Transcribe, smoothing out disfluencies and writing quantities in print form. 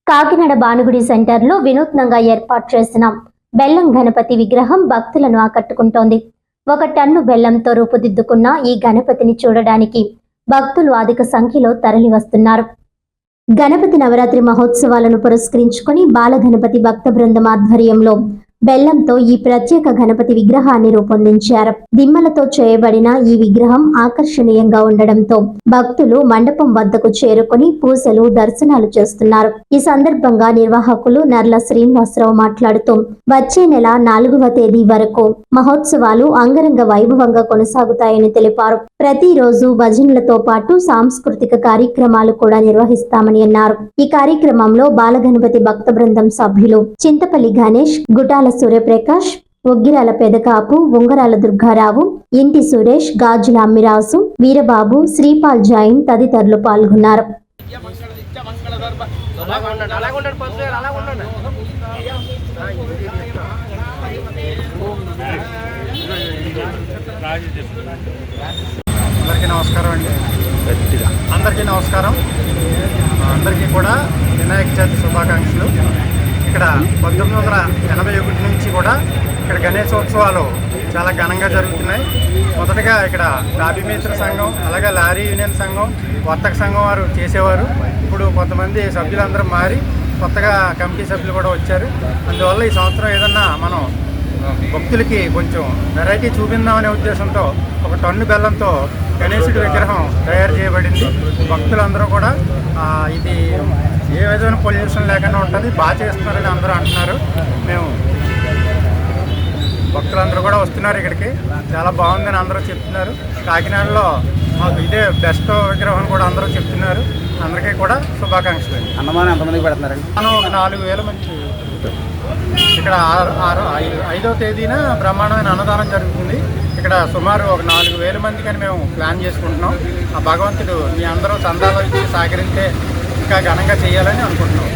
కాకినాడ భానుగుడి సెంటర్లో వినూత్నంగా ఏర్పాటు చేసిన బెల్లం గణపతి విగ్రహం భక్తులను ఆకట్టుకుంటోంది. 1 టన్ను బెల్లంతో రూపుదిద్దుకున్న ఈ గణపతిని చూడడానికి భక్తులు అధిక సంఖ్యలో తరలివస్తున్నారు. గణపతి నవరాత్రి మహోత్సవాలను పురస్కరించుకొని బాల గణపతి భక్త బృందం ఆధ్వర్యంలో బెల్లంతో ఈ ప్రత్యేక గణపతి విగ్రహాన్ని రూపొందించారు. దిమ్మలతో చేయబడిన ఈ విగ్రహం ఆకర్షణీయంగా ఉండడంతో భక్తులు మండపం వద్దకు చేరుకొని పూజలు, దర్శనాలు చేస్తున్నారు. ఈ సందర్భంగా నిర్వాహకులు నర్ల శ్రీనివాసరావు మాట్లాడుతూ వచ్చే నెల 4వ తేదీ వరకు మహోత్సవాలు అంగరంగ వైభవంగా కొనసాగుతాయని తెలిపారు. ప్రతిరోజు భజనలతో పాటు సాంస్కృతిక కార్యక్రమాలు కూడా నిర్వహిస్తామని అన్నారు. ఈ కార్యక్రమంలో బాలగణపతి భక్త బృందం సభ్యులు చింతపల్లి గణేష్, గుటాల సూర్యప్రకాష్, ఒగ్గిరాల పెదకాపు, ఉంగరాల దుర్గారావు, ఇంటి సురేష్, గాజుల అమ్మిరాసు, వీరబాబు, శ్రీపాల్ జైన్ తదితరులు పాల్గొన్నారు. అందరికీ నమస్కారం. అందరికీ కూడా వినాయక చవితి శుభాకాంక్షలు. ఇక్కడ 1981 నుంచి కూడా ఇక్కడ గణేశోత్సవాలు చాలా ఘనంగా జరుగుతున్నాయి. మొదటగా ఇక్కడ డాబీ మేస్త్రి సంఘం, అలాగే లారీ యూనియన్ సంఘం, వర్తక సంఘం వారు చేసేవారు. ఇప్పుడు కొంతమంది సభ్యులందరూ మారి కొత్తగా కమిటీ సభ్యులు కూడా వచ్చారు. అందువల్ల ఈ సంవత్సరం ఏదన్నా మనం భక్తులకి కొంచెం వెరైటీ చూపిందామనే ఉద్దేశంతో 1 టన్ను బెల్లంతో గణేశుడి విగ్రహం తయారు చేయబడింది. భక్తులందరూ కూడా ఇది ఏ విధమైన పొల్యూషన్ లేకుండా ఉంటుంది, బాగా చేస్తున్నారని అందరూ అంటున్నారు. భక్తులందరూ కూడా వస్తున్నారు ఇక్కడికి. చాలా బాగుందని అందరూ చెప్తున్నారు. కాకినాడలో మాకు ఇదే బెస్ట్ విగ్రహం కూడా అందరూ చెప్తున్నారు. అందరికీ కూడా శుభాకాంక్షలు. అన్నమానం ఎంతమందికి పెడుతున్నారండి? మనం ఒక 4000 మంది ఇక్కడ 5వ తేదీన బ్రహ్మాండమైన అన్నదానం జరుగుతుంది. ఇక్కడ సుమారు ఒక 4000 మందికని మేము ప్లాన్ చేసుకుంటున్నాం. ఆ భగవంతుడు మీ అందరూ చందాలు ఇచ్చి సహకరిస్తే ఇంకా ఘనంగా చేయాలని అనుకుంటున్నాం.